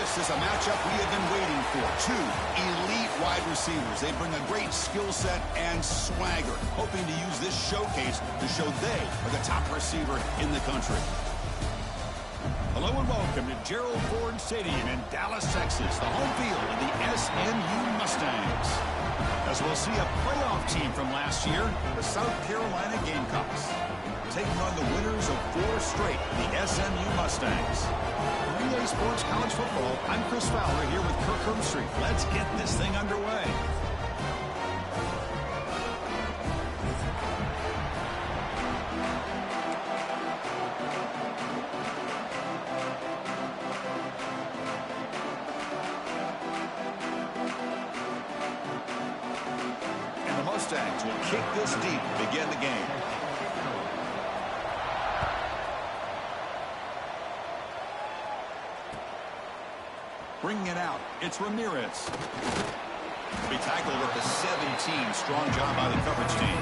This is a matchup we have been waiting for. Two elite wide receivers. They bring a great skill set and swagger, hoping to use this showcase to show they are the top receiver in the country. Hello and welcome to Gerald Ford Stadium in Dallas, Texas, the home field of the SMU Mustangs. As we'll see a playoff team from last year, the South Carolina Gamecocks, taking on the winners of 4 straight, the SMU Mustangs. For EA Sports College Football, I'm Chris Fowler here with Kirk Herbstreit. Let's get this thing underway. And the Mustangs will kick this deep to begin the game. Bringing it out, it's Ramirez. Be tackled at the 17. Strong job by the coverage team.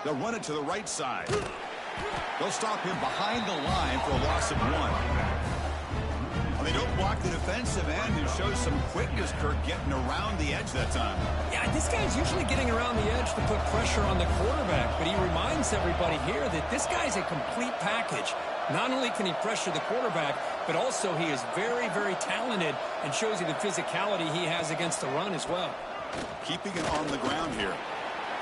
They'll run it to the right side. They'll stop him behind the line for a loss of 1. Well, they don't block the defensive end and show some quickness, Kirk, getting around the edge that time. Yeah, this guy's usually getting around the edge to put pressure on the quarterback, but he reminds everybody here that this guy's a complete package. Not only can he pressure the quarterback, but also he is very, very talented and shows you the physicality he has against the run as well. Keeping it on the ground here.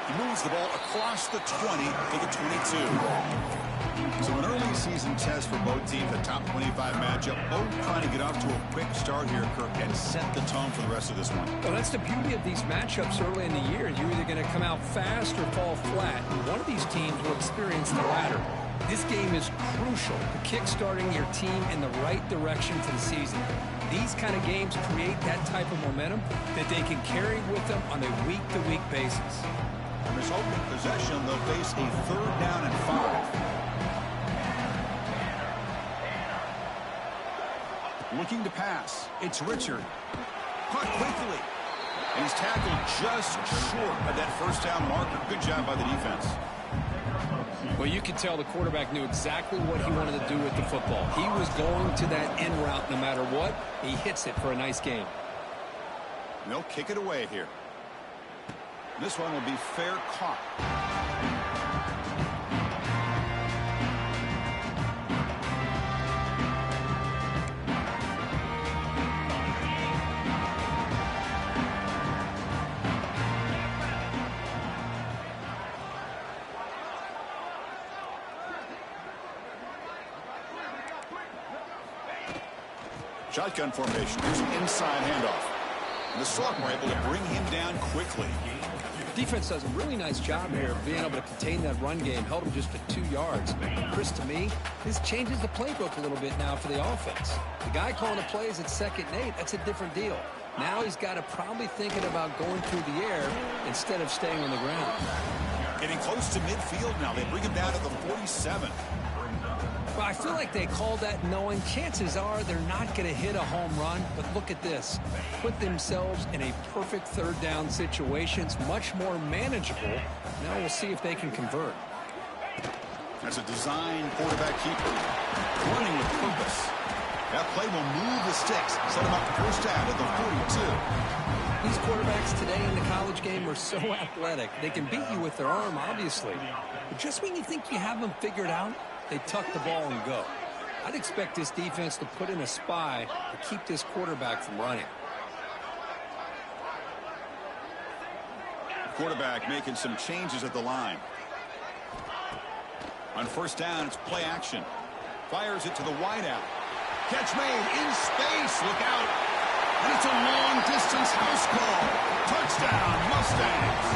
He moves the ball across the 20 to the 22. So an early season test for both teams, a top 25 matchup. Both trying to get off to a quick start here, Kirk, and set the tone for the rest of this one. Well, that's the beauty of these matchups early in the year. You're either going to come out fast or fall flat. And one of these teams will experience the latter. This game is crucial to kick-starting your team in the right direction for the season. These kind of games create that type of momentum that they can carry with them on a week-to-week basis. From his opening possession, they'll face a 3rd down and 5. Looking to pass. It's Richard. Caught quickly. And he's tackled just short of that 1st down marker. Good job by the defense. Well, you can tell the quarterback knew exactly what he wanted to do with the football. He was going to that end route no matter what. He hits it for a nice game. And they'll kick it away here. This one will be fair caught. Shotgun formation. Here's an inside handoff. And the sophomore able to bring him down quickly. Defense does a really nice job here of being able to contain that run game, held him just to 2 yards. Chris, to me, this changes the playbook a little bit now for the offense. The guy calling the plays at 2nd and 8, that's a different deal. Now he's got to probably thinking about going through the air instead of staying on the ground. Getting close to midfield now. They bring him down to the 47. Well, I feel like they called that knowing chances are they're not going to hit a home run. But look at this. Put themselves in a perfect 3rd down situation. It's much more manageable. Now we'll see if they can convert. That's a design quarterback keeper. Running with purpose. That play will move the sticks. Set him up 1st down at the 42. These quarterbacks today in the college game are so athletic. They can beat you with their arm, obviously. But just when you think you have them figured out, they tuck the ball and go. I'd expect this defense to put in a spy to keep this quarterback from running. Quarterback making some changes at the line. On 1st down, it's play action. Fires it to the wideout. Catch made in space. Look out. And it's a long-distance house call. Touchdown, Mustangs.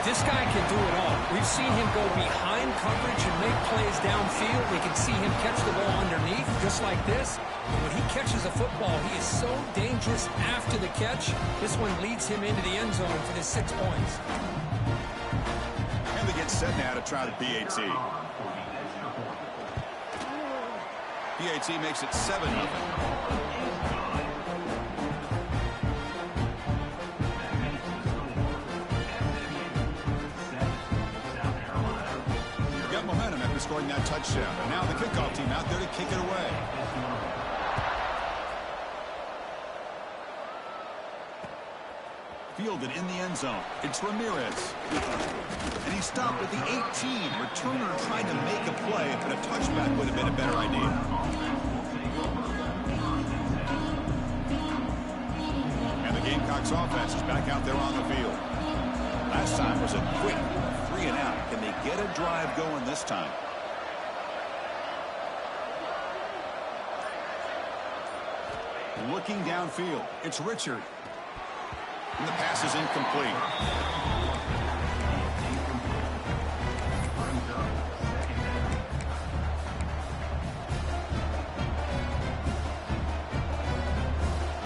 This guy can do it all. We've seen him go behind coverage and make plays downfield. We can see him catch the ball underneath, just like this. And when he catches a football, he is so dangerous after the catch. This one leads him into the end zone for the 6 points. And they get set now to try the PAT. PAT makes it 7-0. Scoring that touchdown. And now the kickoff team out there to kick it away. Fielded in the end zone. It's Ramirez. And he stopped at the 18. Returner trying to make a play, but a touchback would have been a better idea. And the Gamecocks offense is back out there on the field. Last time was a quick 3-and-out. Can they get a drive going this time? Looking downfield, it's Richard. And the pass is incomplete.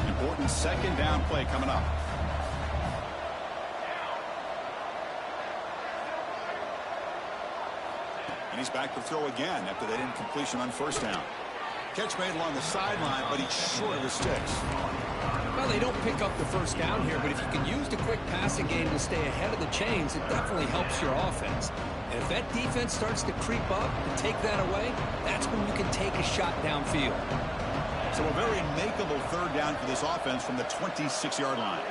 Important second down play coming up. And he's back to throw again after that incompletion on first down. Catch made along the sideline, but he's short of his sticks. Well, they don't pick up the first down here, but if you can use the quick passing game to stay ahead of the chains, it definitely helps your offense. And if that defense starts to creep up and take that away, that's when you can take a shot downfield. So a very makeable third down for this offense from the 26-yard line.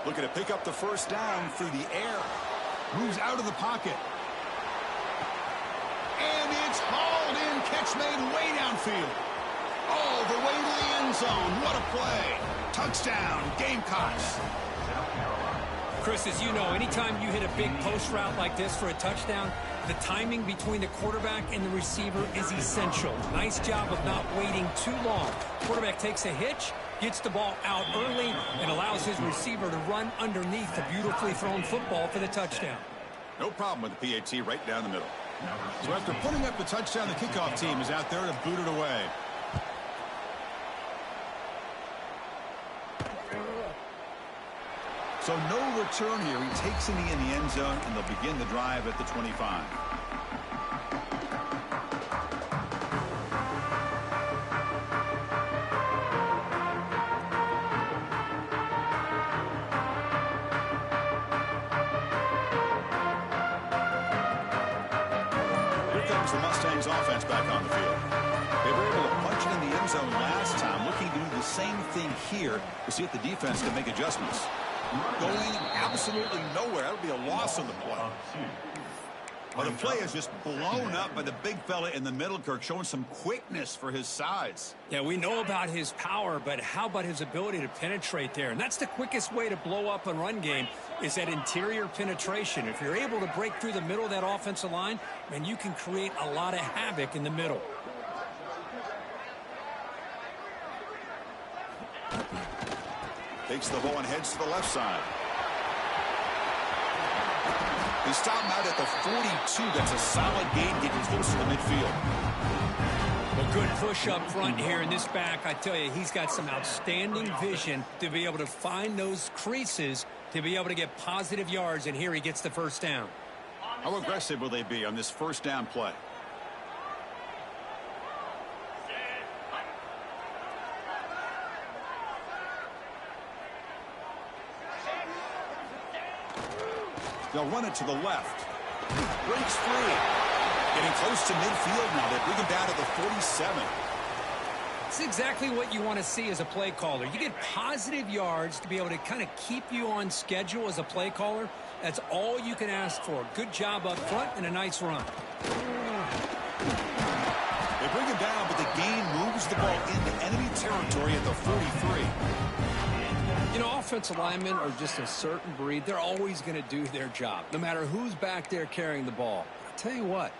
Looking to pick up the first down through the air. Moves out of the pocket. And it's hauled in. Catch made way downfield. All the way to the end zone. What a play. Touchdown, Gamecocks. Chris, as you know, anytime you hit a big post route like this for a touchdown, the timing between the quarterback and the receiver is essential. Nice job of not waiting too long. Quarterback takes a hitch, gets the ball out early, and allows his receiver to run underneath the beautifully thrown football for the touchdown. No problem with the PAT right down the middle. So after putting up the touchdown, the kickoff team is out there to boot it away. So no return here. He takes it in the end zone, and they'll begin the drive at the 25. The Mustangs offense back on the field. They were able to punch it in the end zone last time, looking to do the same thing here to see if the defense can make adjustments. Going absolutely nowhere. That'll be a loss on the play. Well, the play is just blown up by the big fella in the middle, Kirk, showing some quickness for his size. Yeah, we know about his power, but how about his ability to penetrate there? And that's the quickest way to blow up a run game, is that interior penetration. If you're able to break through the middle of that offensive line, man, you can create a lot of havoc in the middle. Takes the ball and heads to the left side. They stop him out at the 42. That's a solid gain, getting close to the midfield. Well, good push up front here in this back. I tell you, he's got some outstanding vision to be able to find those creases to be able to get positive yards, and here he gets the first down. How aggressive will they be on this first down play? They'll run it to the left. Breaks free. Getting close to midfield now. They bring him down to the 47. It's exactly what you want to see as a play caller. You get positive yards to be able to kind of keep you on schedule as a play caller. That's all you can ask for. Good job up front and a nice run. They bring him down, but the gain moves the ball into enemy territory at the 43. You know, offensive linemen are just a certain breed. They're always going to do their job, no matter who's back there carrying the ball. I'll tell you what,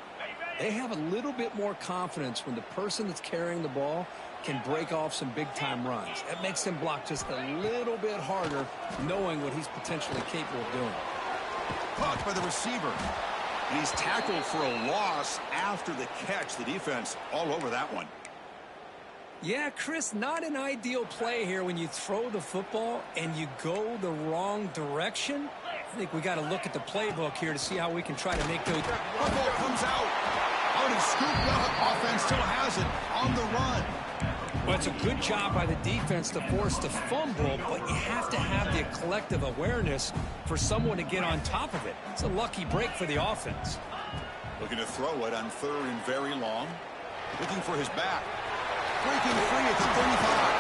they have a little bit more confidence when the person that's carrying the ball can break off some big-time runs. That makes him block just a little bit harder, knowing what he's potentially capable of doing. Caught by the receiver. And he's tackled for a loss after the catch. The defense all over that one. Yeah, Chris, not an ideal play here when you throw the football and you go the wrong direction. I think we got to look at the playbook here to see how we can try to make those. Football comes out. Out and scooped up. Offense still has it on the run. Well, it's a good job by the defense to force the fumble, but you have to have the collective awareness for someone to get on top of it. It's a lucky break for the offense. Looking to throw it on 3rd and very long. Looking for his back. Breaking free at the 35.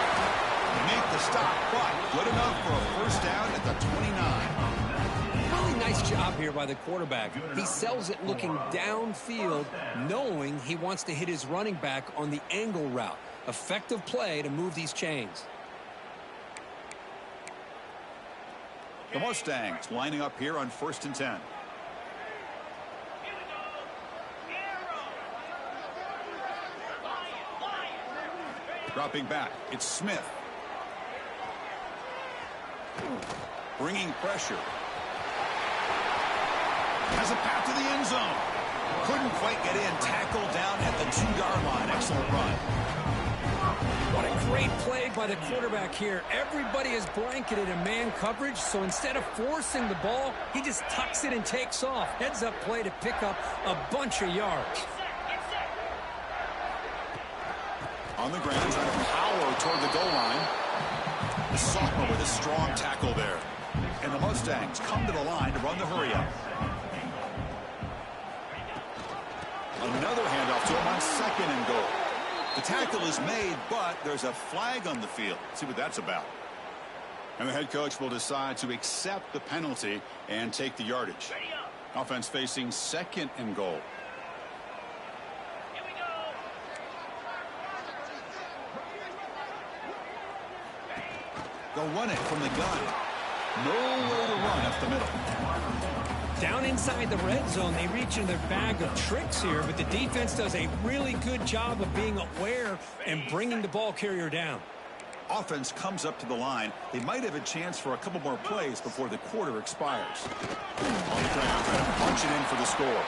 They make the stop, but good enough for a first down at the 29. Really nice job here by the quarterback. He sells it looking downfield, knowing he wants to hit his running back on the angle route. Effective play to move these chains. The Mustangs lining up here on 1st and 10. Dropping back, it's Smith. Bringing pressure. Has a path to the end zone. Couldn't quite get in. Tackled down at the 2-yard line. Excellent run. What a great play by the quarterback here. Everybody is blanketed in man coverage, so instead of forcing the ball, he just tucks it and takes off. Heads-up play to pick up a bunch of yards. On the ground, trying to power toward the goal line. The sophomore with a strong tackle there. And the Mustangs come to the line to run the hurry-up. Another handoff to him on 2nd and goal. The tackle is made, but there's a flag on the field. Let's see what that's about. And the head coach will decide to accept the penalty and take the yardage. Offense facing 2nd and goal. They'll run it from the gun. Nowhere to run up the middle. Down inside the red zone, they reach in their bag of tricks here, but the defense does a really good job of being aware and bringing the ball carrier down. Offense comes up to the line. They might have a chance for a couple more plays before the quarter expires. On the ground, trying to punch it in for the score.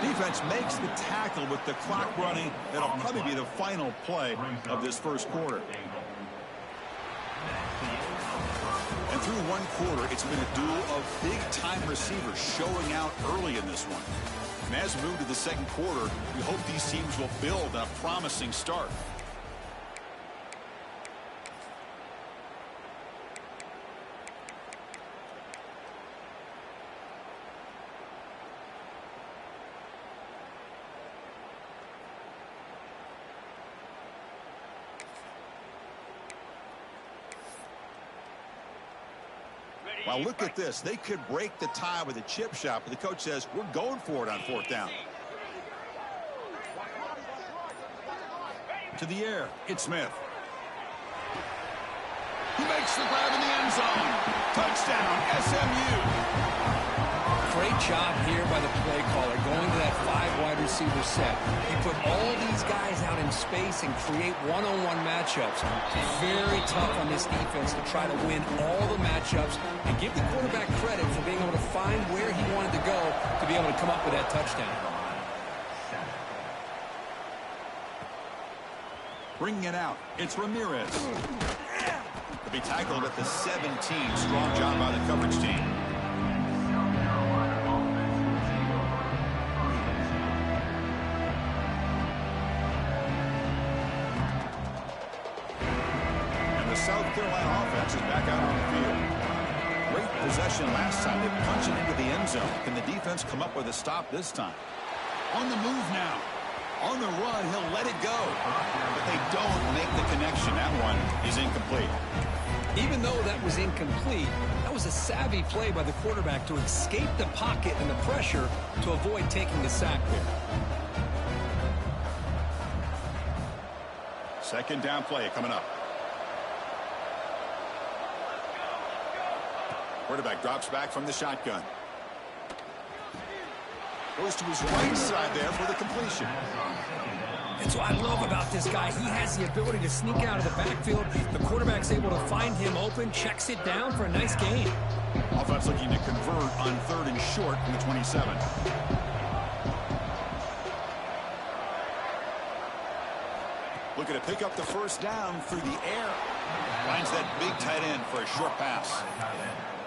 Defense makes the tackle with the clock running. That'll probably be the final play of this first quarter. And through one quarter, it's been a duel of big-time receivers showing out early in this one. And as we move to the second quarter, we hope these teams will build a promising start. Well, look at this. They could break the tie with a chip shot, but the coach says, we're going for it on 4th down. To the air, it's Smith. He makes the grab in the end zone. Touchdown, SMU. Great job here by the play caller, going to that 5-wide receiver set. You put all these guys out in space and create one-on-one matchups. Very tough on this defense to try to win all the matchups and give the quarterback credit for being able to find where he wanted to go to be able to come up with that touchdown. Bringing it out, it's Ramirez. To be tackled at the 17. Strong job by the coverage team. South Carolina offense is back out on the field. Great possession last time. They punched it into the end zone. Can the defense come up with a stop this time? On the move now. On the run, he'll let it go. But they don't make the connection. That one is incomplete. Even though that was incomplete, that was a savvy play by the quarterback to escape the pocket and the pressure to avoid taking the sack there. Second down play coming up. Quarterback drops back from the shotgun. Goes to his right side there for the completion. That's what I love about this guy. He has the ability to sneak out of the backfield. The quarterback's able to find him open, checks it down for a nice gain. Offense looking to convert on 3rd and short from the 27. Looking to pick up the first down through the air. Finds that big tight end for a short pass.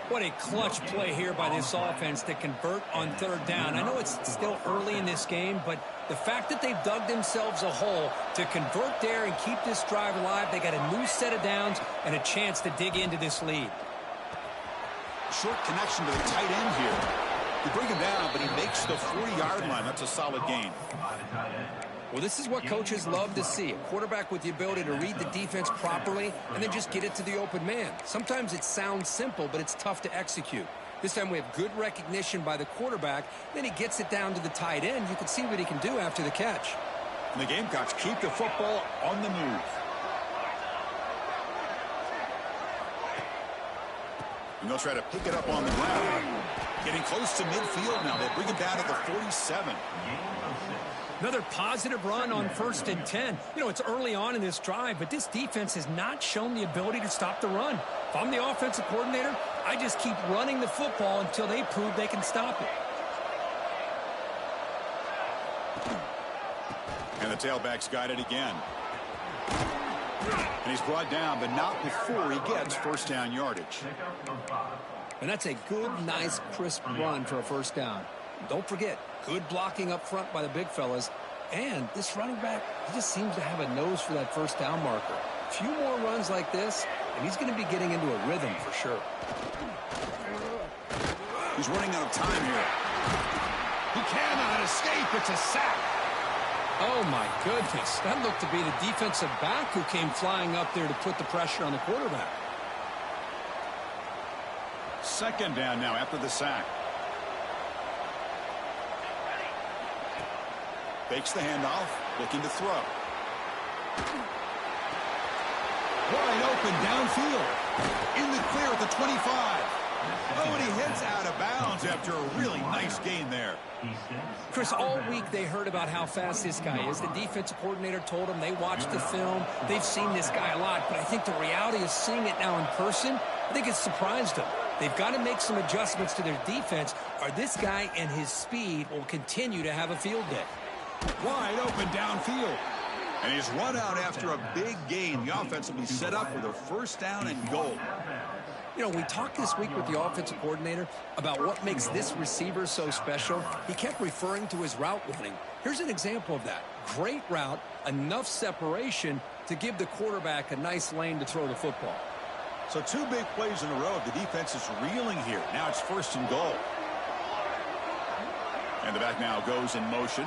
What a clutch play here by this offense to convert on 3rd down. I know it's still early in this game, but the fact that they've dug themselves a hole to convert there and keep this drive alive, they got a new set of downs and a chance to dig into this lead. Short connection to the tight end here. You bring him down, but he makes the 40-yard line. That's a solid gain. Well, this is what coaches love to see. A quarterback with the ability to read the defense properly and then just get it to the open man. Sometimes it sounds simple, but it's tough to execute. This time we have good recognition by the quarterback. Then he gets it down to the tight end. You can see what he can do after the catch. And the Gamecocks keep the football on the move. And they'll try to pick it up on the ground. Getting close to midfield now. They bring him down to the 47. Another positive run on 1st and 10. You know, it's early on in this drive, but this defense has not shown the ability to stop the run. If I'm the offensive coordinator, I just keep running the football until they prove they can stop it. And the tailback's got it again. And he's brought down, but not before he gets first down yardage. And that's a good, nice, crisp run for a first down. Don't forget, good blocking up front by the big fellas. And this running back, he just seems to have a nose for that first down marker. A few more runs like this, and he's going to be getting into a rhythm for sure. He's running out of time here. He cannot escape. It's a sack. Oh, my goodness. That looked to be the defensive back who came flying up there to put the pressure on the quarterback. 2nd down now after the sack. Fakes the handoff, looking to throw. Wide open downfield. In the clear at the 25. Oh, and he hits out of bounds after a really nice gain there. Chris, all week they heard about how fast this guy is. The defensive coordinator told them they watched the film. They've seen this guy a lot, but I think the reality is seeing it now in person, I think it's surprised them. They've got to make some adjustments to their defense, or this guy and his speed will continue to have a field day. Wide open downfield. And he's run out after a big gain. The offense will be set up with a first down and goal. You know, we talked this week with the offensive coordinator about what makes this receiver so special. He kept referring to his route running. Here's an example of that. Great route, enough separation to give the quarterback a nice lane to throw the football. So 2 big plays in a row. The defense is reeling here. Now it's 1st and goal. And the back now goes in motion.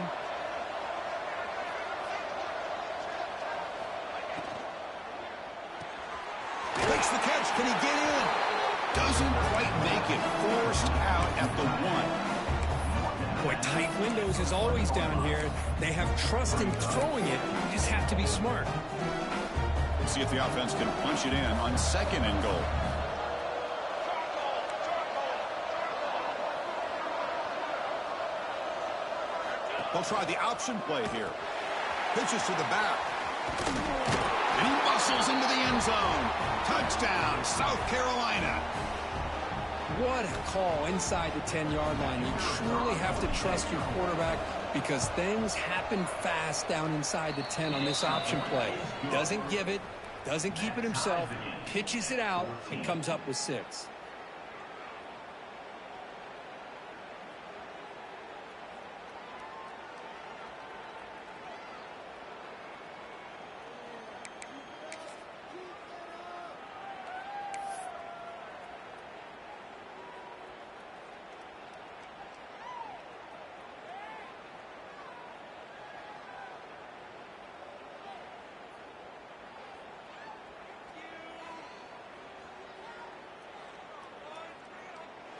Makes the catch. Can he get in? Doesn't quite make it. Forced out at the 1. Boy, tight windows is always down here. They have trust in throwing it. You just have to be smart. Let's see if the offense can punch it in on 2nd and goal. They'll try the option play here. Pitches to the back. And he muscles into the end zone. Touchdown, South Carolina. What a call inside the 10-yard line. You truly have to trust your quarterback because things happen fast down inside the 10 on this option play. Doesn't give it, doesn't keep it himself, pitches it out, and comes up with 6.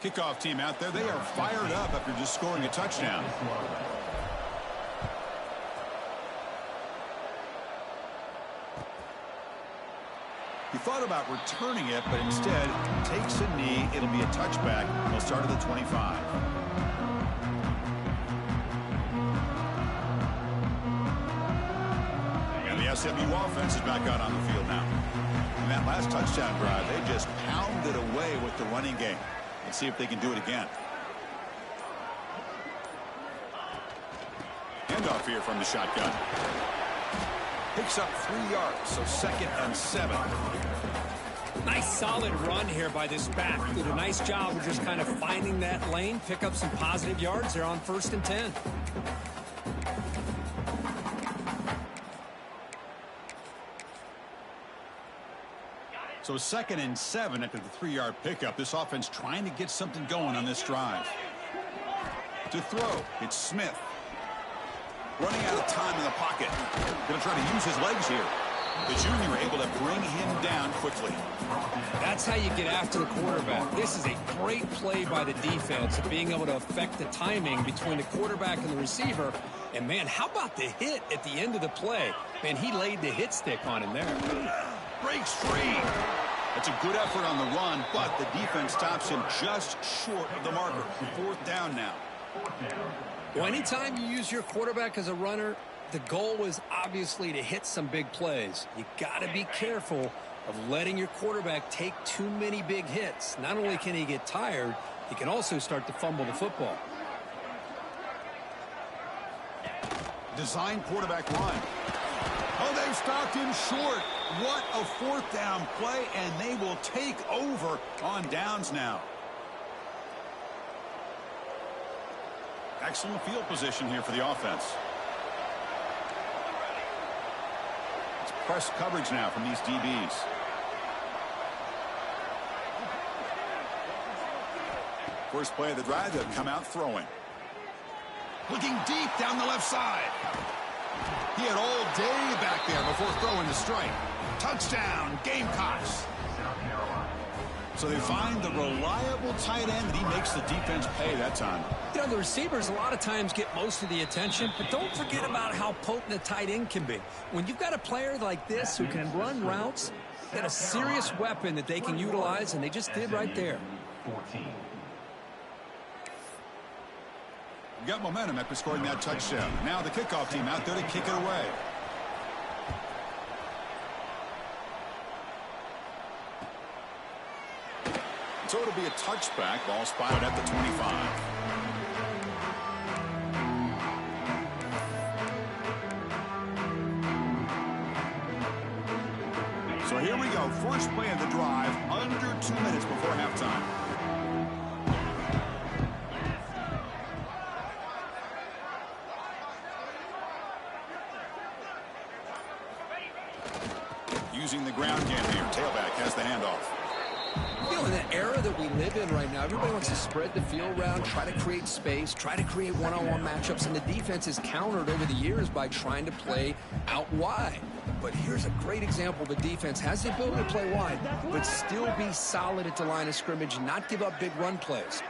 Kickoff team out there, they are fired up after just scoring a touchdown. He thought about returning it, but instead takes a knee. It'll be a touchback. He'll start at the 25. And the SMU offense is back out on the field now. In that last touchdown drive, they just pounded away with the running game. Let's see if they can do it again. Handoff here from the shotgun. Picks up 3 yards, so 2nd and 7. Nice solid run here by this back. Did a nice job of just kind of finding that lane, pick up some positive yards. They're on 1st and 10. So 2nd and 7 after the 3-yard pickup. This offense trying to get something going on this drive. To throw, it's Smith. Running out of time in the pocket. Going to try to use his legs here. The junior able to bring him down quickly. That's how you get after the quarterback. This is a great play by the defense of being able to affect the timing between the quarterback and the receiver. And, man, how about the hit at the end of the play? Man, he laid the hit stick on him there. Breaks free. That's a good effort on the run, but the defense stops him just short of the marker. 4th down now. Well, anytime you use your quarterback as a runner, the goal is obviously to hit some big plays. You got to be careful of letting your quarterback take too many big hits. Not only can he get tired, he can also start to fumble the football. Design quarterback run. Oh, they've stopped him short. What a 4th down play, and they will take over on downs now. Excellent field position here for the offense. It's press coverage now from these DBs. First play of the drive, they'll come out throwing. Looking deep down the left side. He had all day back there before throwing the strike. Touchdown, Gamecocks. So they find the reliable tight end, and he makes the defense pay that time. You know, the receivers a lot of times get most of the attention, but don't forget about how potent a tight end can be. When you've got a player like this who can run routes, you got a serious weapon that they can utilize, and they just did right there. Got momentum after scoring that touchdown. Now the kickoff team out there to kick it away. So it'll be a touchback. Ball spotted at the 25. So here we go. First play of the drive. Under 2 minutes before halftime. Using the ground game here. Tailback has the handoff. You know, in the era that we live in right now, everybody wants to spread the field around, try to create space, try to create one-on-one matchups, and the defense is countered over the years by trying to play out wide. But here's a great example. The defense has the ability to play wide, but still be solid at the line of scrimmage and not give up big run plays.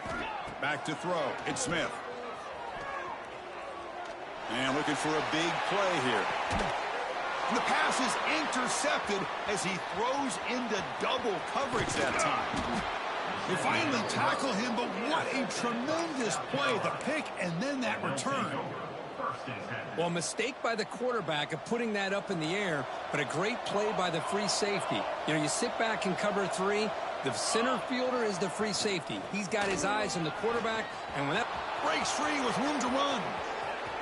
Back to throw. It's Smith. And looking for a big play here. The pass is intercepted as he throws into double coverage that time. They finally tackle him, but what a tremendous play. The pick and then that return. Well, a mistake by the quarterback of putting that up in the air, but a great play by the free safety. You know, you sit back in cover 3. The center fielder is the free safety. He's got his eyes on the quarterback, and when that breaks free with room to run.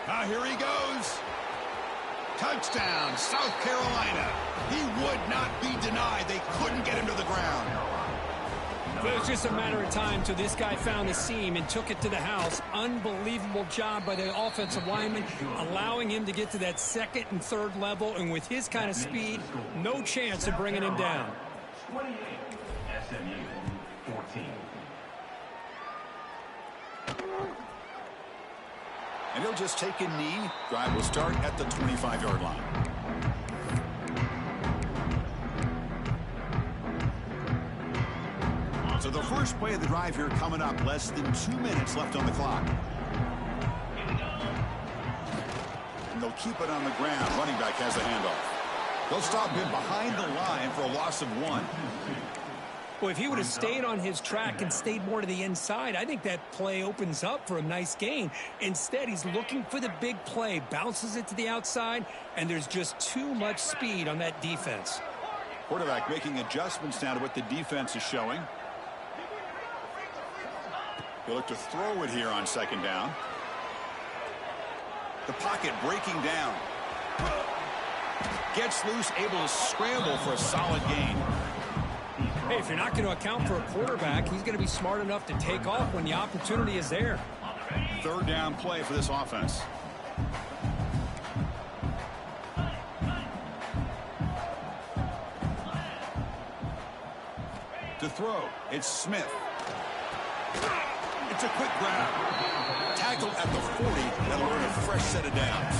Now here he goes. Touchdown, South Carolina. He would not be denied. They couldn't get him to the ground. But it was just a matter of time till this guy found the seam and took it to the house. Unbelievable job by the offensive lineman, allowing him to get to that 2nd and 3rd level. And with his kind of speed, no chance of bringing him down. 28, SMU 14. And he'll just take a knee. Drive will start at the 25-yard line. So the first play of the drive here coming up. Less than 2 minutes left on the clock. And they'll keep it on the ground. Running back has the handoff. They'll stop him behind the line for a loss of 1. Well, if he would have stayed on his track and stayed more to the inside, I think that play opens up for a nice gain. Instead, he's looking for the big play, bounces it to the outside, and there's just too much speed on that defense. Quarterback making adjustments now to what the defense is showing. He'll look to throw it here on 2nd down. The pocket breaking down. Gets loose, able to scramble for a solid gain. Hey, if you're not going to account for a quarterback, he's going to be smart enough to take off when the opportunity is there. 3rd down play for this offense. To throw, it's Smith. It's a quick grab. Tackled at the 40. That'll earn a fresh set of downs.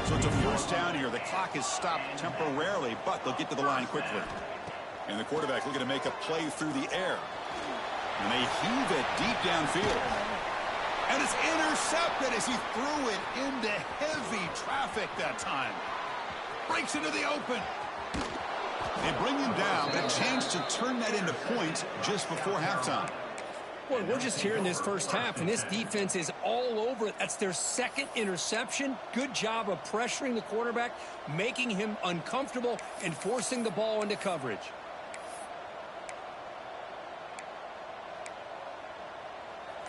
So it's a 1st down here. The clock is stopped temporarily, but they'll get to the line quickly. And the quarterback looking to make a play through the air. And they heave it deep downfield. And it's intercepted as he threw it into heavy traffic that time. Breaks into the open. They bring him down, but a chance to turn that into points just before halftime. Boy, we're just here in this first half, and this defense is all over it. That's their 2nd interception. Good job of pressuring the quarterback, making him uncomfortable, and forcing the ball into coverage.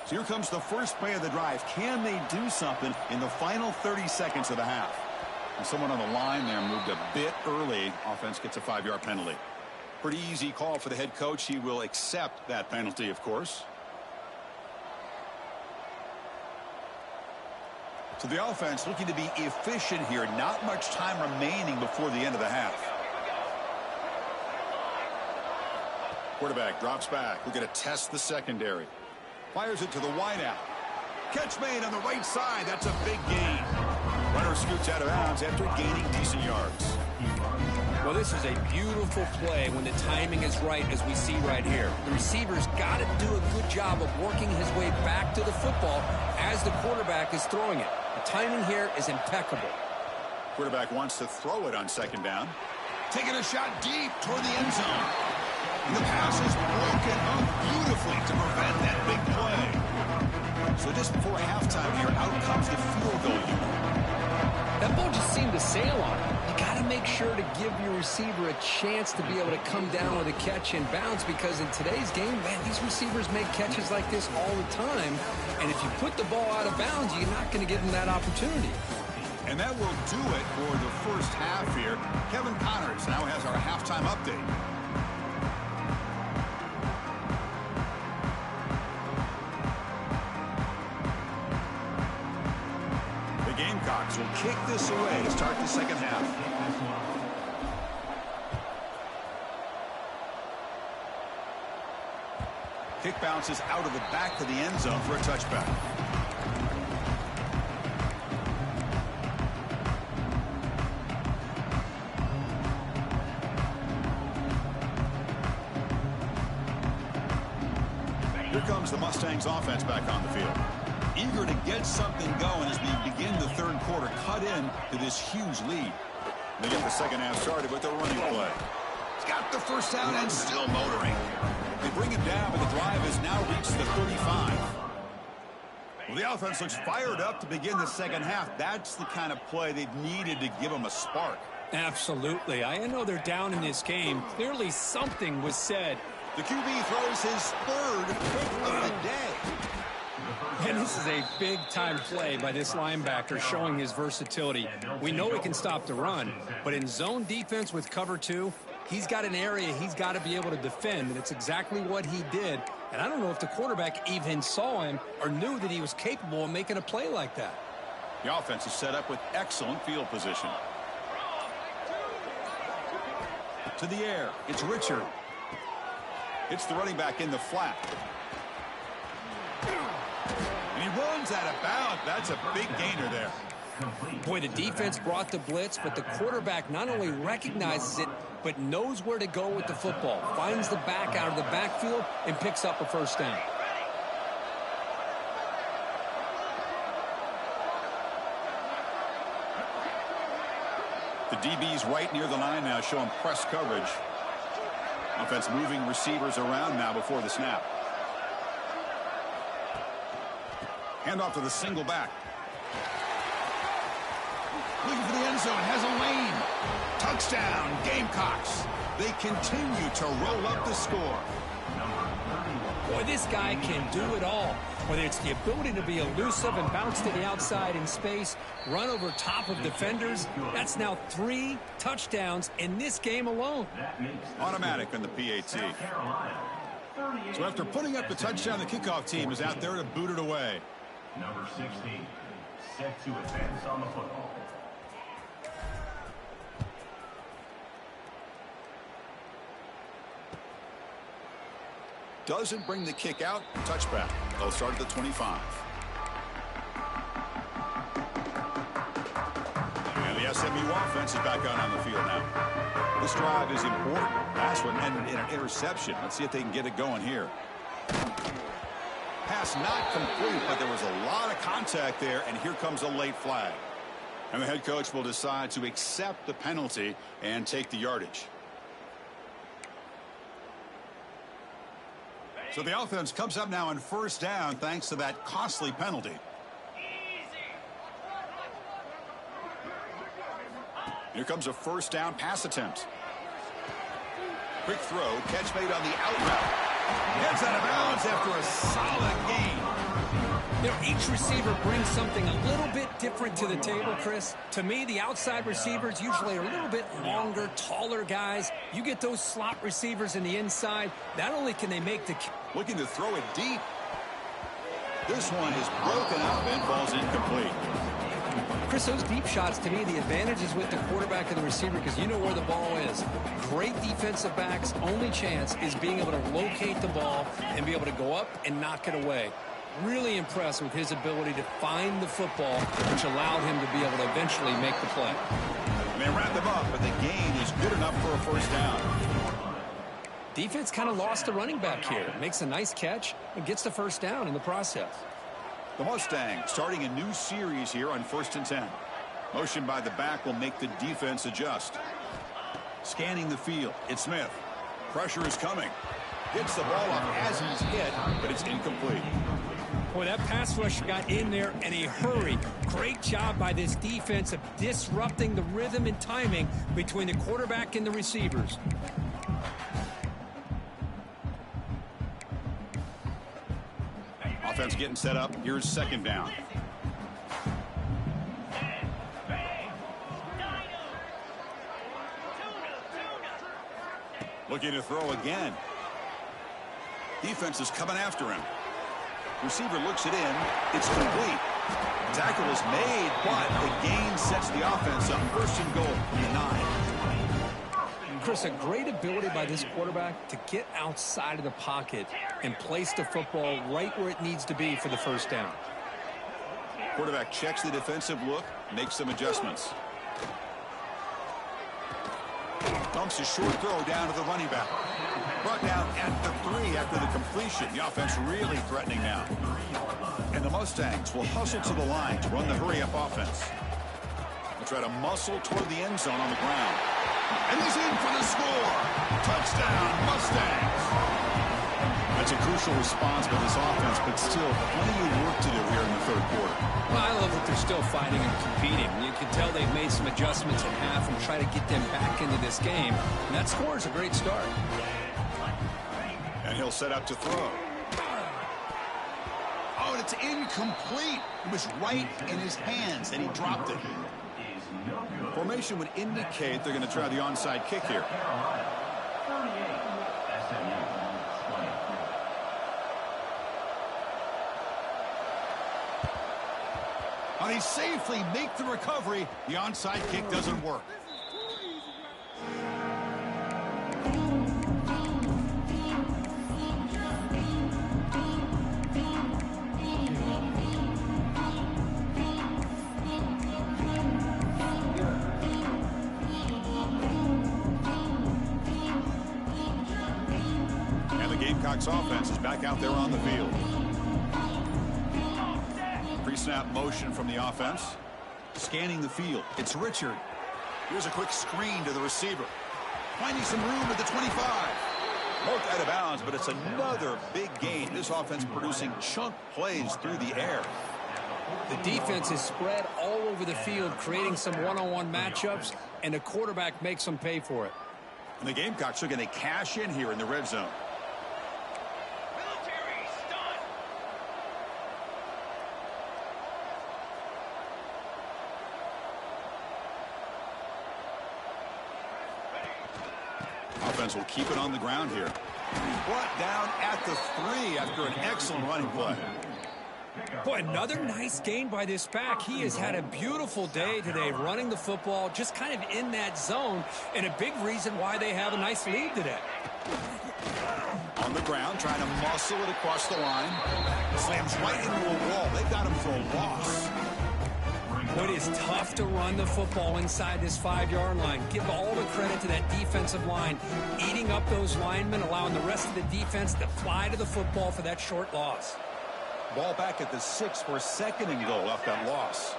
So here comes the first play of the drive. Can they do something in the final 30 seconds of the half? And someone on the line there moved a bit early. Offense gets a 5-yard penalty. Pretty easy call for the head coach. He will accept that penalty, of course. So the offense looking to be efficient here. Not much time remaining before the end of the half. Quarterback drops back. We're going to test the secondary. Fires it to the wideout. Catch made on the right side. That's a big gain. Runner scoots out of bounds after gaining decent yards. Well, this is a beautiful play when the timing is right, as we see right here. The receiver's got to do a good job of working his way back to the football as the quarterback is throwing it. The timing here is impeccable. Quarterback wants to throw it on 2nd down. Taking a shot deep toward the end zone. The pass is broken up beautifully to prevent that big play. So just before halftime here, out comes the field goal unit. That ball just seemed to sail on him. You got to make sure to give your receiver a chance to be able to come down with a catch and bounce, because in today's game, man, these receivers make catches like this all the time. And if you put the ball out of bounds, you're not going to give them that opportunity. And that will do it for the first half here. Kevin Connors now has our halftime update. Gamecocks will kick this away to start the second half. Kick bounces out of the back of the end zone for a touchback. Here comes the Mustangs offense back on the field. Eager to get something going as we begin the 3rd quarter, cut in to this huge lead. They get the second half started with a running play. He's got the 1st down and still motoring. They bring him down, but the drive has now reached the 35. Well, the offense looks fired up to begin the second half. That's the kind of play they've needed to give them a spark. Absolutely. I know they're down in this game. Clearly something was said. The QB throws his 3rd pick of the day. And this is a big-time play by this linebacker, showing his versatility. We know he can stop the run, but in zone defense with cover 2, he's got an area he's got to be able to defend, and it's exactly what he did. And I don't know if the quarterback even saw him or knew that he was capable of making a play like that. The offense is set up with excellent field position. To the air, it's Richard. It's the running back in the flat. And he runs out of bounds. That's a big gainer there. Boy, the defense brought the blitz, but the quarterback not only recognizes it, but knows where to go with the football. Finds the back out of the backfield and picks up a 1st down. The DB's right near the line now, showing press coverage. Offense moving receivers around now before the snap. Handoff to the single back. Looking for the end zone, has a lane. Touchdown, Gamecocks. They continue to roll up the score. Boy, this guy can do it all. Whether it's the ability to be elusive and bounce to the outside in space, run over top of defenders, that's now 3 touchdowns in this game alone. Automatic on the PAT. So after putting up the touchdown, the kickoff team is out there to boot it away. Number 16, set to advance on the football. Doesn't bring the kick out. Touchback. They'll start at the 25. And the SMU offense is back out on the field now. This drive is important. Last one ended in an interception. Let's see if they can get it going here. Pass not complete, but there was a lot of contact there, and here comes a late flag. And the head coach will decide to accept the penalty and take the yardage. So the offense comes up now on first down thanks to that costly penalty. Here comes a first down pass attempt. Quick throw, catch made on the out route. Gets out of bounds after a solid gain. You know, each receiver brings something a little bit different to the table, Chris. To me, the outside receivers usually are a little bit longer, taller guys. You get those slot receivers in the inside, not only can they make the... Looking to throw it deep. This one is broken up and falls incomplete. Chris, those deep shots, to me, the advantage is with the quarterback and the receiver because you know where the ball is. Great defensive backs' only chance is being able to locate the ball and be able to go up and knock it away. Really impressed with his ability to find the football, which allowed him to be able to eventually make the play. And they wrap them up, but the gain is good enough for a first down. Defense kind of lost the running back here. Makes a nice catch and gets the first down in the process. The Mustangs starting a new series here on 1st and 10. Motion by the back will make the defense adjust. Scanning the field, it's Smith. Pressure is coming. Hits the ball up as he's hit, but it's incomplete. Boy, that pass rush got in there in a hurry. Great job by this defense of disrupting the rhythm and timing between the quarterback and the receivers. Offense getting set up. Here's second down. Looking to throw again. Defense is coming after him. Receiver looks it in. It's complete. Tackle is made, but the gain sets the offense up. 1st and goal from the 9. Chris, a great ability by this quarterback to get outside of the pocket and place the football right where it needs to be for the first down. Quarterback checks the defensive look, makes some adjustments. Dumps a short throw down to the running back. Brought down at the 3 after the completion. The offense really threatening now. And the Mustangs will hustle to the line to run the hurry-up offense. They'll try to muscle toward the end zone on the ground. And he's in for the score. Touchdown, Mustangs. That's a crucial response by this offense, but still plenty of work to do here in the 3rd quarter. Well, I love that they're still fighting and competing. You can tell they've made some adjustments at half and try to get them back into this game. And that score is a great start. And he'll set up to throw. Oh, and it's incomplete. It was right in his hands, and he dropped it. Formation would indicate they're going to try the onside kick here. And they safely make the recovery. The onside kick doesn't work. Gamecocks offense is back out there on the field. Pre-snap motion from the offense. Scanning the field. It's Richard. Here's a quick screen to the receiver. Finding some room at the 25. Poked out of bounds, but it's another big gain. This offense producing chunk plays through the air. The defense is spread all over the field, creating some one-on-one matchups, and the quarterback makes them pay for it. And the Gamecocks are going to cash in here in the red zone. Offense will keep it on the ground here. Brought down at the 3 after an excellent running play. Boy, another nice gain by this back. He has had a beautiful day today running the football, just kind of in that zone, and a big reason why they have a nice lead today. On the ground, trying to muscle it across the line. Slams right into a wall. They got him for a loss. But it is tough to run the football inside this 5-yard line. Give all the credit to that defensive line, eating up those linemen, allowing the rest of the defense to fly to the football for that short loss. Ball back at the 6 for a 2nd and goal off that loss.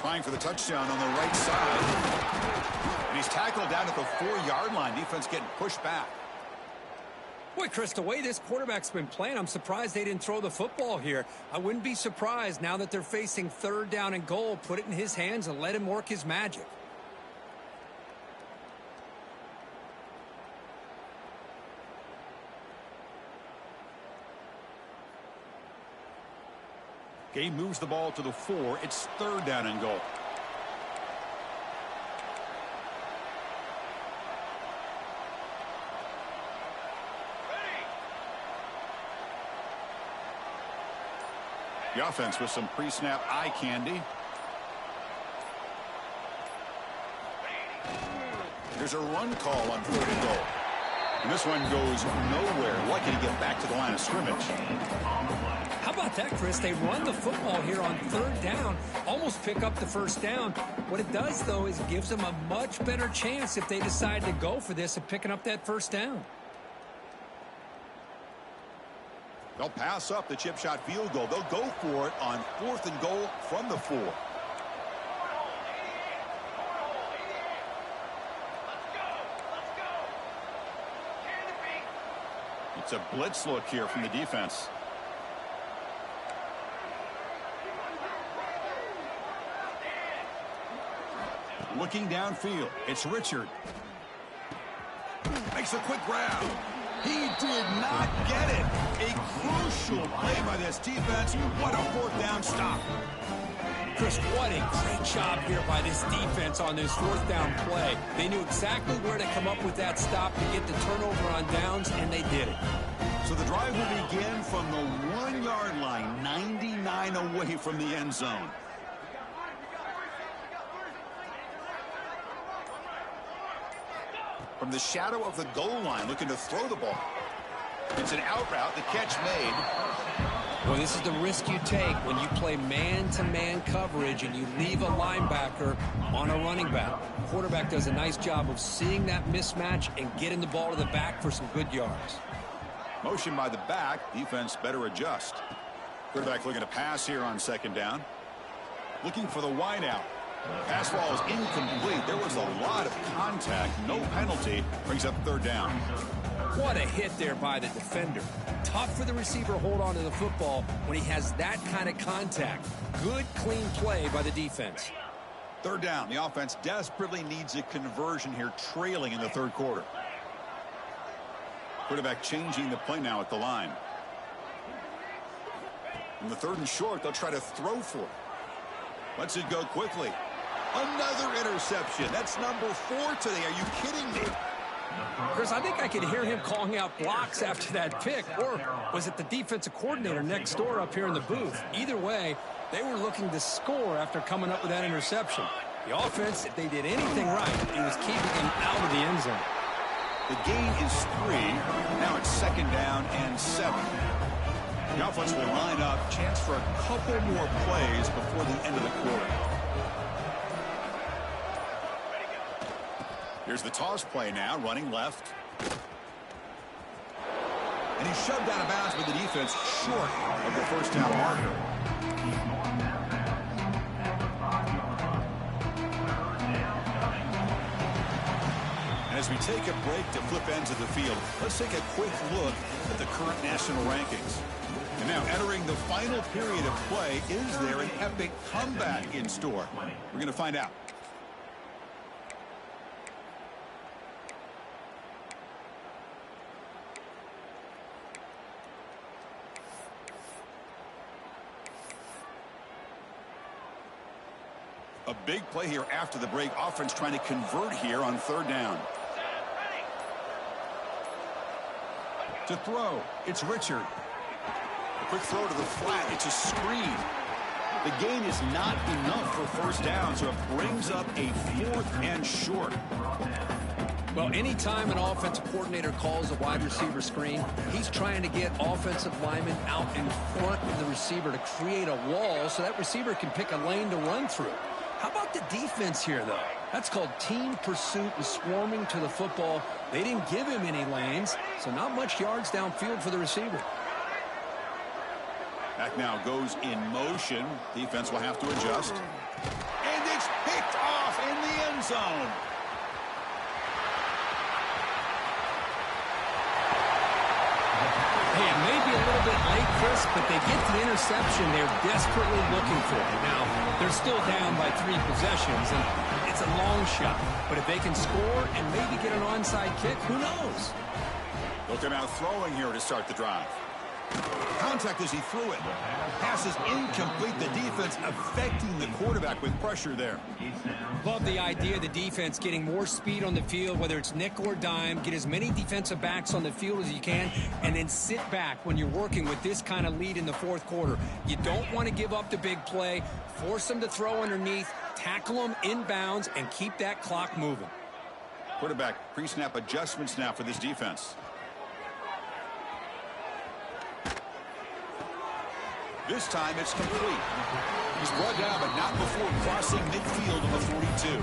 Trying for the touchdown on the right side. And he's tackled down at the 4-yard line. Defense getting pushed back. Boy, Chris, the way this quarterback's been playing, I'm surprised they didn't throw the football here. I wouldn't be surprised now that they're facing 3rd down and goal. Put it in his hands and let him work his magic. Game moves the ball to the 4. It's 3rd down and goal. The offense with some pre-snap eye candy. There's a run call on 3rd and goal. And this one goes nowhere. Lucky to get back to the line of scrimmage. How about that, Chris? They run the football here on 3rd down, almost pick up the 1st down. What it does, though, is it gives them a much better chance if they decide to go for this of picking up that 1st down. They'll pass up the chip shot field goal. They'll go for it on 4th and goal from the 4. It's a blitz look here from the defense. Looking downfield, it's Richard. Makes a quick grab. He did not get it. A crucial play by this defense. What a 4th down stop. Chris, what a great job here by this defense on this 4th down play. They knew exactly where to come up with that stop to get the turnover on downs, and they did it. So the drive will begin from the 1-yard line, 99 away from the end zone. From the shadow of the goal line, looking to throw the ball. It's an out route, the catch made. Well, this is the risk you take when you play man-to-man coverage and you leave a linebacker on a running back. The quarterback does a nice job of seeing that mismatch and getting the ball to the back for some good yards. Motion by the back, defense better adjust. Quarterback looking to pass here on 2nd down. Looking for the wide out. Pass ball is incomplete. There was a lot of contact. No penalty. Brings up 3rd down. What a hit there by the defender. Tough for the receiver to hold on to the football when he has that kind of contact. Good, clean play by the defense. 3rd down. The offense desperately needs a conversion here, trailing in the 3rd quarter. Quarterback changing the play now at the line. In the 3rd and short, they'll try to throw for it. Lets it go quickly. Another interception. That's number 4 today. Are you kidding me? Chris, I think I could hear him calling out blocks after that pick. Or was it the defensive coordinator next door up here in the booth? Either way, they were looking to score after coming up with that interception. The offense, if they did anything right, it was keeping him out of the end zone. The gain is 3. Now it's 2nd down and 7. The offense will line up. Chance for a couple more plays before the end of the quarter. Here's the toss play now, running left. And he's shoved out of bounds by the defense short of the first down marker. And as we take a break to flip ends of the field, let's take a quick look at the current national rankings. And now entering the final period of play, is there an epic comeback in store? We're going to find out. A big play here after the break. Offense trying to convert here on third down. To throw, it's Richard. A quick throw to the flat. It's a screen. The gain is not enough for first down, so it brings up a 4th and short. Well, anytime an offensive coordinator calls a wide receiver screen, he's trying to get offensive linemen out in front of the receiver to create a wall so that receiver can pick a lane to run through. How about the defense here, though? That's called team pursuit and swarming to the football. They didn't give him any lanes, so not much yards downfield for the receiver. Back now goes in motion. Defense will have to adjust. And it's picked off in the end zone. Hey, it may be a little bit late, Chris, but they get the interception they're desperately looking for. Now, they're still down by 3 possessions, and it's a long shot. But if they can score and maybe get an onside kick, who knows? Looking out throwing here to start the drive. Contact as he threw it. Pass is incomplete. The defense affecting the quarterback with pressure there. Love the idea of the defense getting more speed on the field, whether it's nickel or dime. Get as many defensive backs on the field as you can, and then sit back when you're working with this kind of lead in the fourth quarter. You don't want to give up the big play. Force them to throw underneath, tackle them inbounds, and keep that clock moving. Quarterback pre-snap adjustments now for this defense. This time it's complete. He's brought down, but not before crossing midfield of the 42.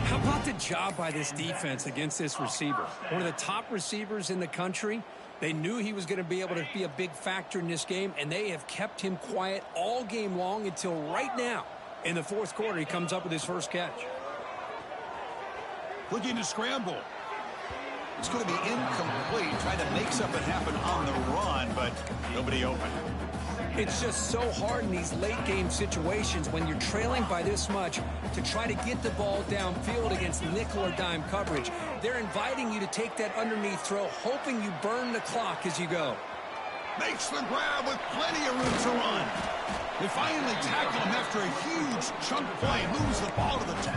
How about the job by this defense against this receiver? One of the top receivers in the country. They knew he was going to be able to be a big factor in this game, and they have kept him quiet all game long until right now. In the fourth quarter, he comes up with his first catch. Looking to scramble. It's going to be incomplete. Trying to make something happen on the run, but nobody open. It's just so hard in these late-game situations when you're trailing by this much to try to get the ball downfield against nickel or dime coverage. They're inviting you to take that underneath throw, hoping you burn the clock as you go. Makes the grab with plenty of room to run. They finally tackle him after a huge chunk play. Moves the ball to the 12.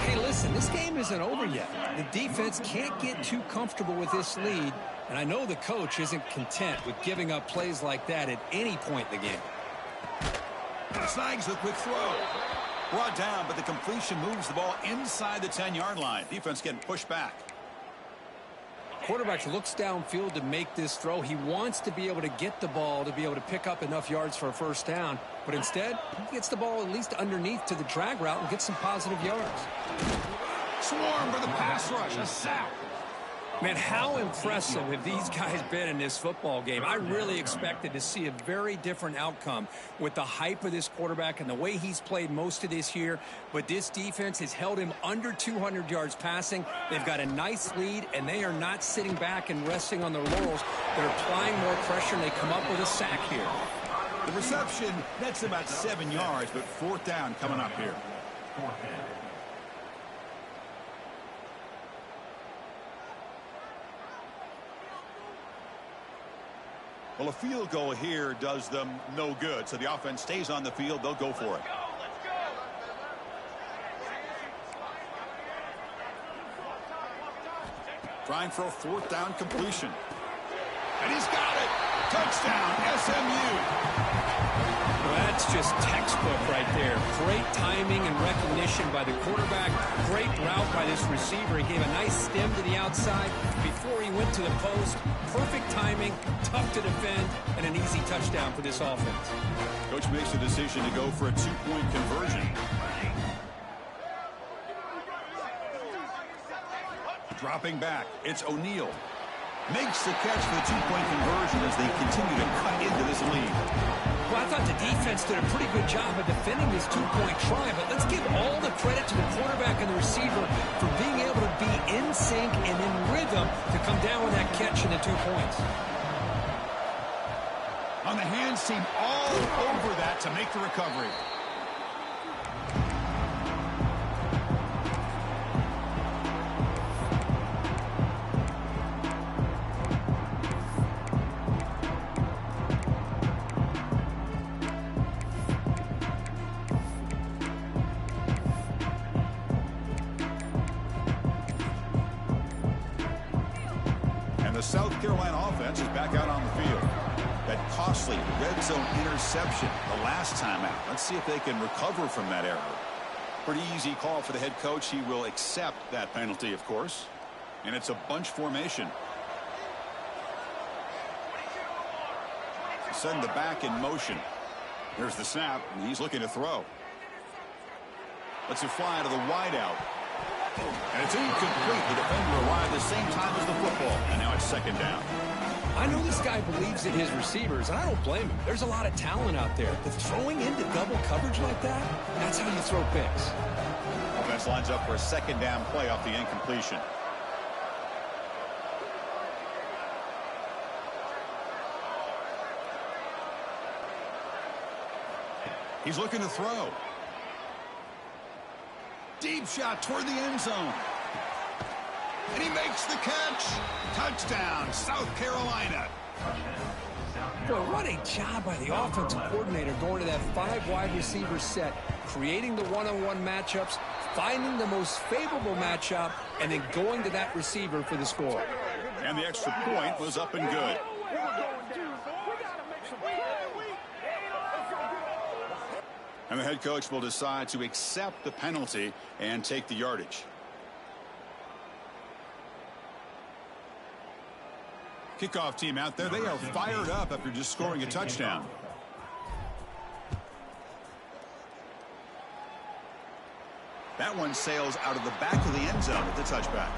Hey, listen, this game isn't over yet. The defense can't get too comfortable with this lead, and I know the coach isn't content with giving up plays like that at any point in the game. Snags the quick throw. Brought down, but the completion moves the ball inside the 10-yard line. Defense getting pushed back. Quarterback looks downfield to make this throw. He wants to be able to get the ball to be able to pick up enough yards for a first down. But instead, he gets the ball at least underneath to the drag route and gets some positive yards. Swarm for the pass rush. A sack. Man, how impressive have these guys been in this football game? I really expected to see a very different outcome with the hype of this quarterback and the way he's played most of this year. But this defense has held him under 200 yards passing. They've got a nice lead, and they are not sitting back and resting on their laurels. They're applying more pressure, and they come up with a sack here. The reception, that's about 7 yards, but fourth down coming up here. Well, a field goal here does them no good, so the offense stays on the field. They'll go for it. Trying for a fourth down completion. And he's got it. Touchdown, SMU. Well, that's just textbook right there. Great timing and recognition by the quarterback. Great route by this receiver. He gave a nice stem to the outside before he went to the post. Perfect timing, tough to defend, and an easy touchdown for this offense. Coach makes the decision to go for a two-point conversion. Dropping back, it's O'Neal. Makes the catch for the two-point conversion as they continue to cut into this lead. Well, I thought the defense did a pretty good job of defending this two-point try, but let's give all the credit to the quarterback and the receiver for being able to be in sync and in rhythm to come down with that catch and the 2 points. On the hands team all over that to make the recovery. The South Carolina offense is back out on the field. That costly red zone interception the last time out. Let's see if they can recover from that error. Pretty easy call for the head coach. He will accept that penalty, of course. And it's a bunch formation. Send the back in motion. There's the snap, and he's looking to throw. Lets it fly to the wideout. And it's incomplete. The defender arrived at the same time as the football. And now it's second down. I know this guy believes in his receivers, and I don't blame him. There's a lot of talent out there. But throwing into double coverage like that, that's how you throw picks. Offense lines up for a second down play off the incompletion. He's looking to throw. Deep shot toward the end zone. And he makes the catch. Touchdown, South Carolina. Well, what a job by the offensive coordinator going to that 5 wide receiver set, creating the one-on-one matchups, finding the most favorable matchup, and then going to that receiver for the score. And the extra point was up and good. And the head coach will decide to accept the penalty and take the yardage. Kickoff team out there, they are fired up after just scoring a touchdown. That one sails out of the back of the end zone at the touchback.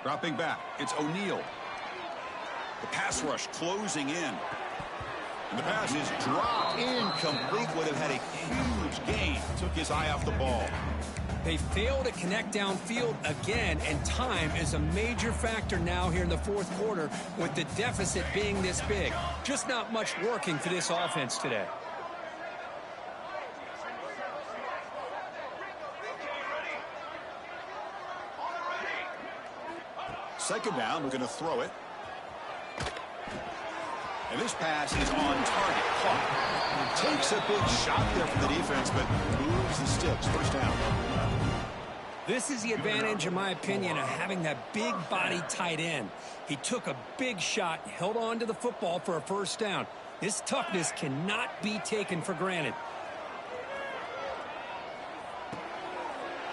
Dropping back, it's O'Neal. The pass rush closing in. And the pass is dropped incomplete. Would have had a huge gain. Took his eye off the ball. They fail to connect downfield again, and time is a major factor now here in the fourth quarter with the deficit being this big. Just not much working for this offense today. Second down, we're going to throw it. And this pass is on target. Caught. Takes a big shot there from the defense, but moves the sticks. First down. This is the advantage, in my opinion, of having that big body tight end. He took a big shot, held on to the football for a first down. This toughness cannot be taken for granted.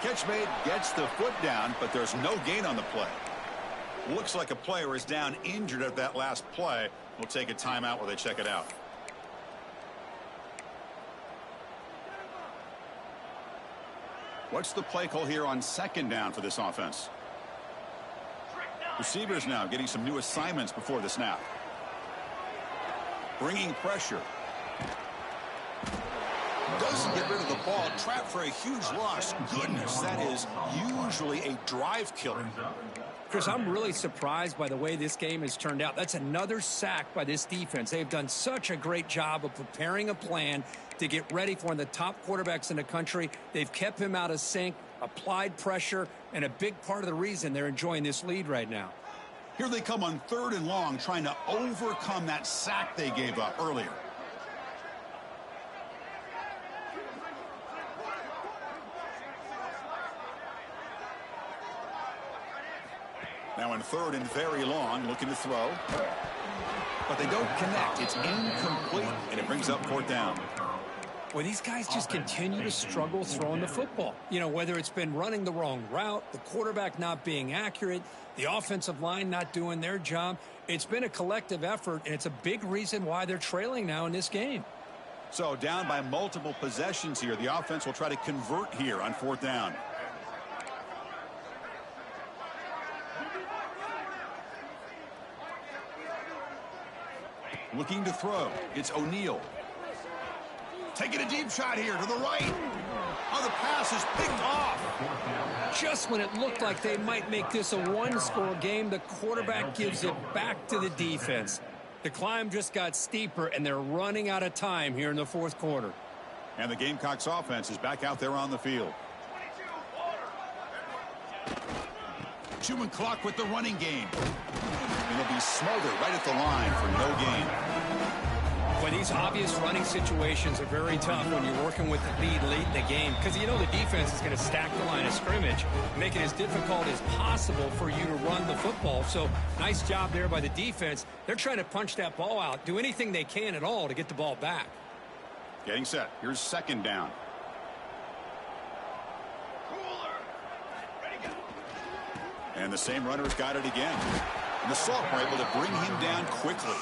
Catch made, gets the foot down, but there's no gain on the play. Looks like a player is down injured at that last play. We'll take a timeout while they check it out. What's the play call here on second down for this offense? Receivers now getting some new assignments before the snap. Bringing pressure. Doesn't get rid of the ball. Trapped for a huge loss. Goodness, that is usually a drive killer. Chris, I'm really surprised by the way this game has turned out. That's another sack by this defense. They've done such a great job of preparing a plan to get ready for one of the top quarterbacks in the country. They've kept him out of sync, applied pressure, and a big part of the reason they're enjoying this lead right now. Here they come on 3rd and long, trying to overcome that sack they gave up earlier. Now in 3rd and very long, looking to throw. but they don't connect. It's incomplete, and it brings up fourth down. Well, these guys just continue to struggle throwing the football. You know, whether it's been running the wrong route, the quarterback not being accurate, the offensive line not doing their job. It's been a collective effort, and it's a big reason why they're trailing now in this game. So down by multiple possessions here. The offense will try to convert here on fourth down. Looking to throw. It's O'Neal. Taking a deep shot here to the right. Oh, the pass is picked off. Just when it looked like they might make this a one-score game, the quarterback gives it back to the defense. The climb just got steeper, and they're running out of time here in the fourth quarter. And the Gamecocks offense is back out there on the field. Chewing clock with the running game. And they'll be smothered right at the line for no gain. Well, these obvious running situations are very tough when you're working with the lead late in the game, because you know the defense is going to stack the line of scrimmage, make it as difficult as possible for you to run the football. So nice job there by the defense. They're trying to punch that ball out, do anything they can at all to get the ball back. Getting set. Here's second down. And the same runner's got it again. And the sophomore able to bring him down quickly.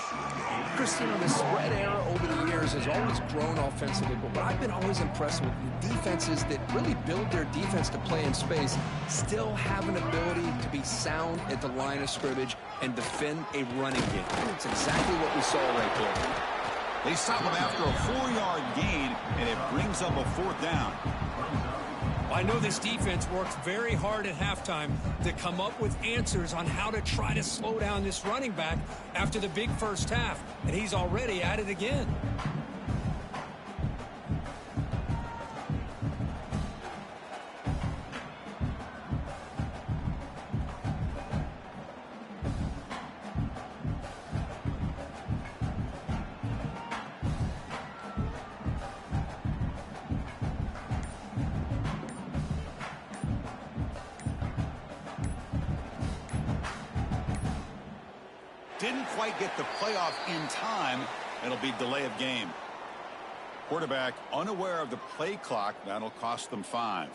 Chris, you know, the spread era over the years has always grown offensively, but what I've been always impressed with the defenses that really build their defense to play in space still have an ability to be sound at the line of scrimmage and defend a running game. That's exactly what we saw right there. They stop him after a 4-yard gain, and it brings up a fourth down. I know this defense worked very hard at halftime to come up with answers on how to try to slow down this running back after the big first half, and he's already at it again. Didn't quite get the playoff in time. It'll be delay of game. Quarterback unaware of the play clock. That'll cost them 5.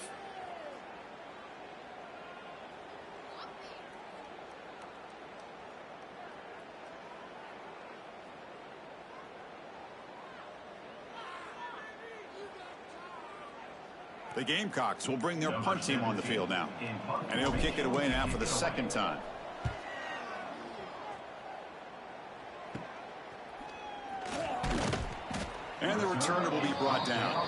The Gamecocks will bring their punt team on the field now. And he'll kick it away now for the second time. And the returner will be brought down.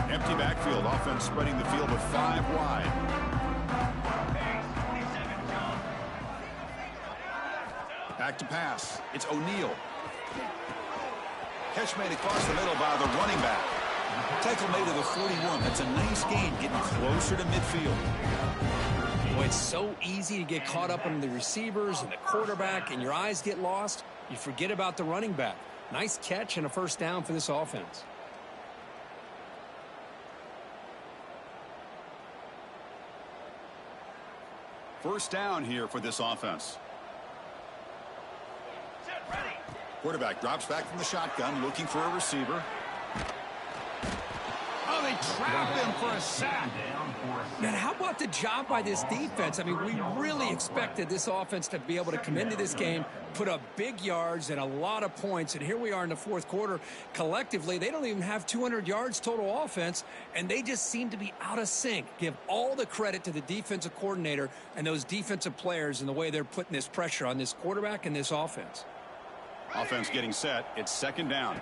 Empty backfield. Offense spreading the field with 5 wide. Back to pass. It's O'Neal. Catch made across the middle by the running back. Tackle made to the 41. That's a nice gain, getting closer to midfield. Boy, it's so easy to get caught up in the receivers and the quarterback, and your eyes get lost. You forget about the running back. Nice catch and a first down for this offense. First down here for this offense. Quarterback drops back from the shotgun, looking for a receiver. Oh, they trap him for a sack. Man, how about the job by this defense? I mean, we really expected this offense to be able to come into this game, put up big yards and a lot of points, and here we are in the fourth quarter. Collectively, they don't even have 200 yards total offense, and they just seem to be out of sync. Give all the credit to the defensive coordinator and those defensive players in the way they're putting this pressure on this quarterback and this offense. Offense getting set. It's second down.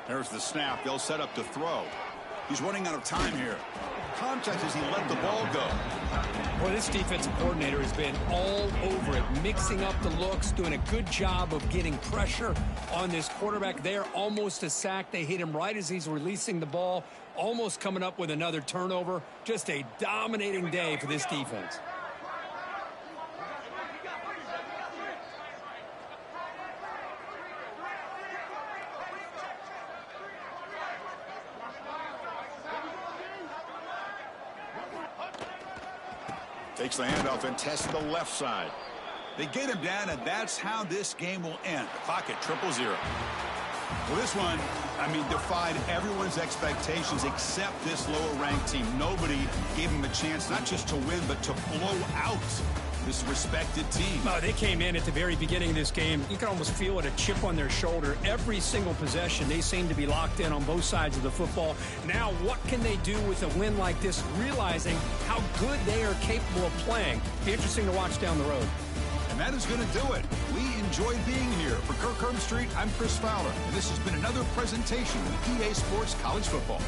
There's the snap. They'll set up to throw. He's running out of time here. Contact as he let the ball go. Well, this defensive coordinator has been all over it, mixing up the looks, doing a good job of getting pressure on this quarterback there. Almost a sack. They hit him right as he's releasing the ball, almost coming up with another turnover. Just a dominating day for this defense. Takes the handoff and tests the left side. They get him down, and that's how this game will end. The clock at 0-0. Well, this one, defied everyone's expectations except this lower-ranked team. Nobody gave him a chance not just to win, but to blow out this respected team. Oh, they came in at the very beginning of this game. You can almost feel it, a chip on their shoulder. Every single possession, they seem to be locked in on both sides of the football. Now, what can they do with a win like this, realizing how good they are capable of playing? Be interesting to watch down the road. And that is going to do it. We enjoyed being here. For Kirk Street, I'm Chris Fowler, and this has been another presentation of EA Sports College Football.